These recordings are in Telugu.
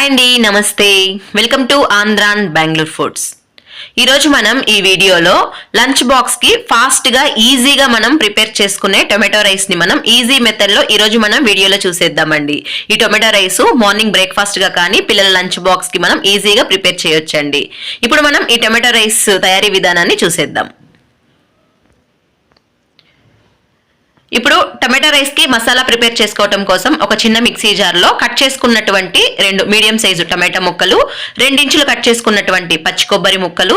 హాయ్ అండి, నమస్తే. Welcome to Andhran Bengaluru foods. ఈరోజు మనం ఈ వీడియోలో లంచ్ బాక్స్ కి ఫాస్ట్ గా ఈజీగా మనం ప్రిపేర్ చేసుకునే టొమాటో రైస్ ని మనం ఈజీ మెథడ్ లో ఈరోజు మనం వీడియోలో చూసేద్దామండి. ఈ టొమాటో రైస్ మార్నింగ్ బ్రేక్ఫాస్ట్ గా కానీ పిల్లల లంచ్ బాక్స్ కి మనం ఈజీగా ప్రిపేర్ చేయొచ్చండి. ఇప్పుడు మనం ఈ టొమాటో రైస్ తయారీ విధానాన్ని చూసేద్దాం. ఇప్పుడు టొమాటో రైస్ కి మసాలా ప్రిపేర్ చేసుకోవడం కోసం ఒక చిన్న మిక్సీ జార్ లో కట్ చేసుకున్నటువంటి 2 మీడియం సైజు టమాటా ముక్కలు, 2 ఇంచులు కట్ చేసుకున్నటువంటి పచ్చి కొబ్బరి ముక్కలు,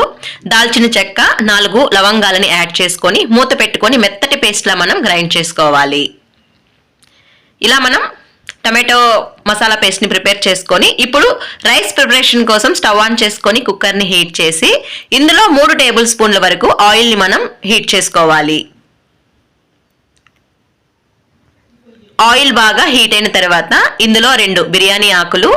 దాల్చిన చెక్క, 4 లవంగాలని యాడ్ చేసుకొని మూత పెట్టుకొని మెత్తటి పేస్ట్ లా మనం గ్రైండ్ చేసుకోవాలి. ఇలా మనం టమాటో మసాలా పేస్ట్ ని ప్రిపేర్ చేసుకొని ఇప్పుడు రైస్ ప్రిపరేషన్ కోసం స్టవ్ ఆన్ చేసుకొని కుక్కర్ ని హీట్ చేసి ఇందులో 3 టేబుల్ స్పూన్ల వరకు ఆయిల్ ని మనం హీట్ చేసుకోవాలి. ఆయిల్ బాగా హీట్ అయిన తర్వాత ఇందులో 2 బిర్యానీ ఆకులు,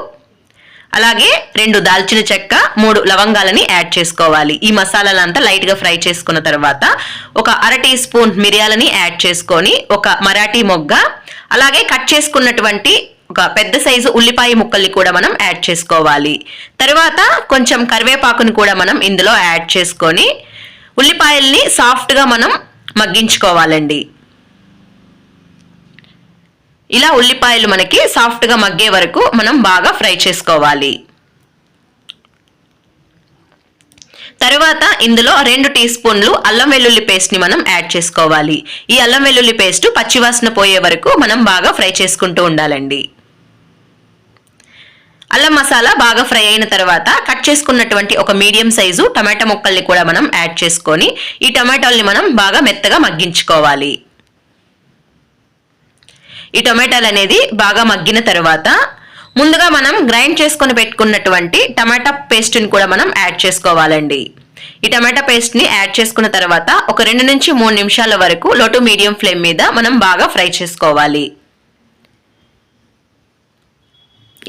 అలాగే 2 దాల్చిన చెక్క, 3 లవంగాలని యాడ్ చేసుకోవాలి. ఈ మసాలాలంతా లైట్ గా ఫ్రై చేసుకున్న తర్వాత ఒక 1/2 టీ స్పూన్ మిరియాలని యాడ్ చేసుకొని ఒక మరాఠీ మొగ్గ, అలాగే కట్ చేసుకున్నటువంటి ఒక పెద్ద సైజు ఉల్లిపాయ ముక్కల్ని కూడా మనం యాడ్ చేసుకోవాలి. తర్వాత కొంచెం కరివేపాకుని కూడా మనం ఇందులో యాడ్ చేసుకొని ఉల్లిపాయల్ని సాఫ్ట్ గా మనం మగ్గించుకోవాలండి. ఇలా ఉల్లిపాయలు మనకి సాఫ్ట్ గా మగ్గే వరకు మనం బాగా ఫ్రై చేసుకోవాలి. తర్వాత ఇందులో 2 టీ స్పూన్లు అల్లం వెల్లుల్లి పేస్ట్ ని మనం యాడ్ చేసుకోవాలి. ఈ అల్లం వెల్లుల్లి పేస్ట్ పచ్చివాసన పోయే వరకు మనం బాగా ఫ్రై చేసుకుంటూ ఉండాలండి. అల్లం మసాలా బాగా ఫ్రై అయిన తర్వాత కట్ చేసుకున్నటువంటి ఒక మీడియం సైజు టమాటా ముక్కల్ని కూడా మనం యాడ్ చేసుకొని ఈ టమాటాల్ని మనం బాగా మెత్తగా మగ్గించుకోవాలి. ఈ టొమాటోలు అనేది బాగా మగ్గిన తర్వాత ముందుగా మనం గ్రైండ్ చేసుకొని పెట్టుకున్నటువంటి టమాటా పేస్ట్ని కూడా మనం యాడ్ చేసుకోవాలండి. ఈ టమాటా పేస్ట్ని యాడ్ చేసుకున్న తర్వాత ఒక 2 నుంచి 3 నిమిషాల వరకు లో టు మీడియం ఫ్లేమ్ మీద మనం బాగా ఫ్రై చేసుకోవాలి.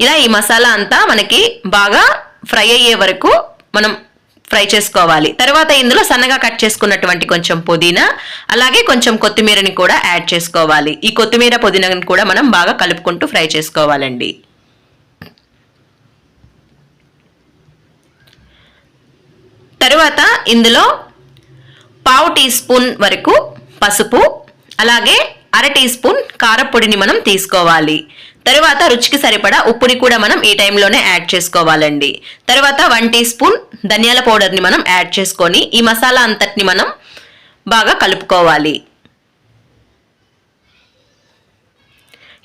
ఇలా ఈ మసాలా అంతా మనకి బాగా ఫ్రై అయ్యే వరకు మనం ఫ్రై చేసుకోవాలి. తర్వాత ఇందులో సన్నగా కట్ చేసుకున్నటువంటి కొంచెం పుదీనా, అలాగే కొంచెం కొత్తిమీరని కూడా యాడ్ చేసుకోవాలి. ఈ కొత్తిమీర పుదీనాని కూడా మనం బాగా కలుపుకుంటూ ఫ్రై చేసుకోవాలండి. తర్వాత ఇందులో 1/2 టీ స్పూన్ వరకు పసుపు, అలాగే 1/2 టీ స్పూన్ కారపొడిని మనం తీసుకోవాలి. తర్వాత రుచికి సరిపడా ఉప్పుని కూడా మనం ఈ టైంలోనే యాడ్ చేసుకోవాలండి. తర్వాత 1 టీ స్పూన్ ధనియాల పౌడర్ని మనం యాడ్ చేసుకొని ఈ మసాలా అంతటిని మనం బాగా కలుపుకోవాలి.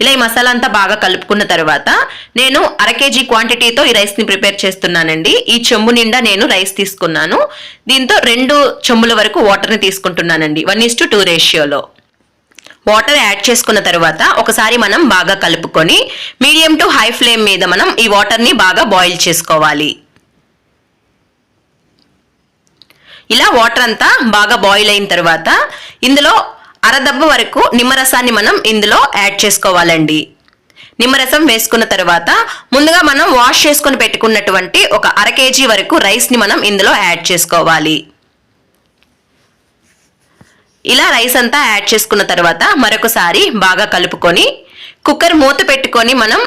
ఇలా ఈ మసాలా అంతా బాగా కలుపుకున్న తర్వాత నేను 1/2 కేజీ క్వాంటిటీతో ఈ రైస్ని ప్రిపేర్ చేస్తున్నానండి. ఈ చెంబు నిండా నేను రైస్ తీసుకున్నాను. దీంతో 2 చెంబుల వరకు వాటర్ని తీసుకుంటున్నానండి. 1:2 రేషియోలో. వాటర్ యాడ్ చేసుకున్న తర్వాత ఒకసారి మనం బాగా కలుపుకొని మీడియం టు హై ఫ్లేమ్ మీద మనం ఈ వాటర్ని బాగా బాయిల్ చేసుకోవాలి. ఇలా వాటర్ అంతా బాగా బాయిల్ అయిన తర్వాత ఇందులో 1/2 దబ్బ వరకు నిమ్మరసాన్ని మనం ఇందులో యాడ్ చేసుకోవాలండి. నిమ్మరసం వేసుకున్న తర్వాత ముందుగా మనం వాష్ చేసుకొని పెట్టుకున్నటువంటి ఒక 1/2 కేజీ వరకు రైస్ని మనం ఇందులో యాడ్ చేసుకోవాలి. ఇలా రైస్ అంతా యాడ్ చేసుకున్న తర్వాత మరొకసారి బాగా కలుపుకొని కుక్కర్ మూత పెట్టుకొని మనం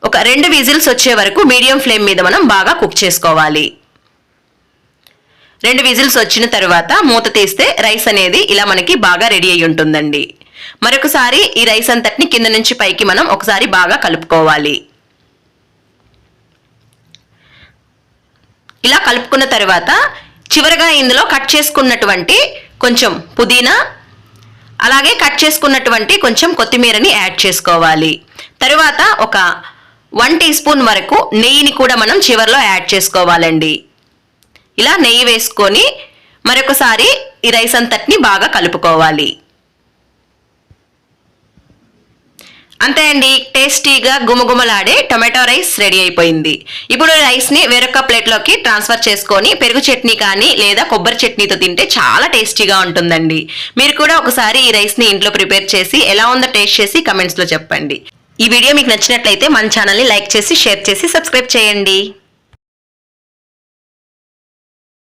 ఒక 2 విజిల్స్ వచ్చే వరకు మీడియం ఫ్లేమ్ మీద మనం బాగా కుక్ చేసుకోవాలి. 2 విజిల్స్ వచ్చిన తర్వాత మూత తీస్తే రైస్ అనేది ఇలా మనకి బాగా రెడీ అయి ఉంటుందండి. మరొకసారి ఈ రైస్ అంతటిని కింద నుంచి పైకి మనం ఒకసారి బాగా కలుపుకోవాలి. ఇలా కలుపుకున్న తర్వాత చివరగా ఇందులో కట్ చేసుకున్నటువంటి కొంచెం పుదీనా, అలాగే కట్ చేసుకున్నటువంటి కొంచెం కొత్తిమీరని యాడ్ చేసుకోవాలి. తర్వాత ఒక 1 టీ స్పూన్ వరకు నెయ్యిని కూడా మనం చివర్లో యాడ్ చేసుకోవాలండి. ఇలా నెయ్యి వేసుకొని మరొకసారి ఈ రైస్ అంతటిని బాగా కలుపుకోవాలి. అంతే అండి, టేస్టీగా గుమగుమలాడే టొమాటో రైస్ రెడీ అయిపోయింది. ఇప్పుడు రైస్ ని వేరొక ప్లేట్లోకి ట్రాన్స్ఫర్ చేసుకొని పెరుగు చట్నీ కానీ లేదా కొబ్బరి చట్నీతో తింటే చాలా టేస్టీగా ఉంటుందండి. మీరు కూడా ఒకసారి ఈ రైస్ ని ఇంట్లో ప్రిపేర్ చేసి ఎలా ఉందో టేస్ట్ చేసి కమెంట్స్ లో చెప్పండి. ఈ వీడియో మీకు నచ్చినట్లయితే మన ఛానల్ ని లైక్ చేసి, షేర్ చేసి, సబ్స్క్రైబ్ చేయండి.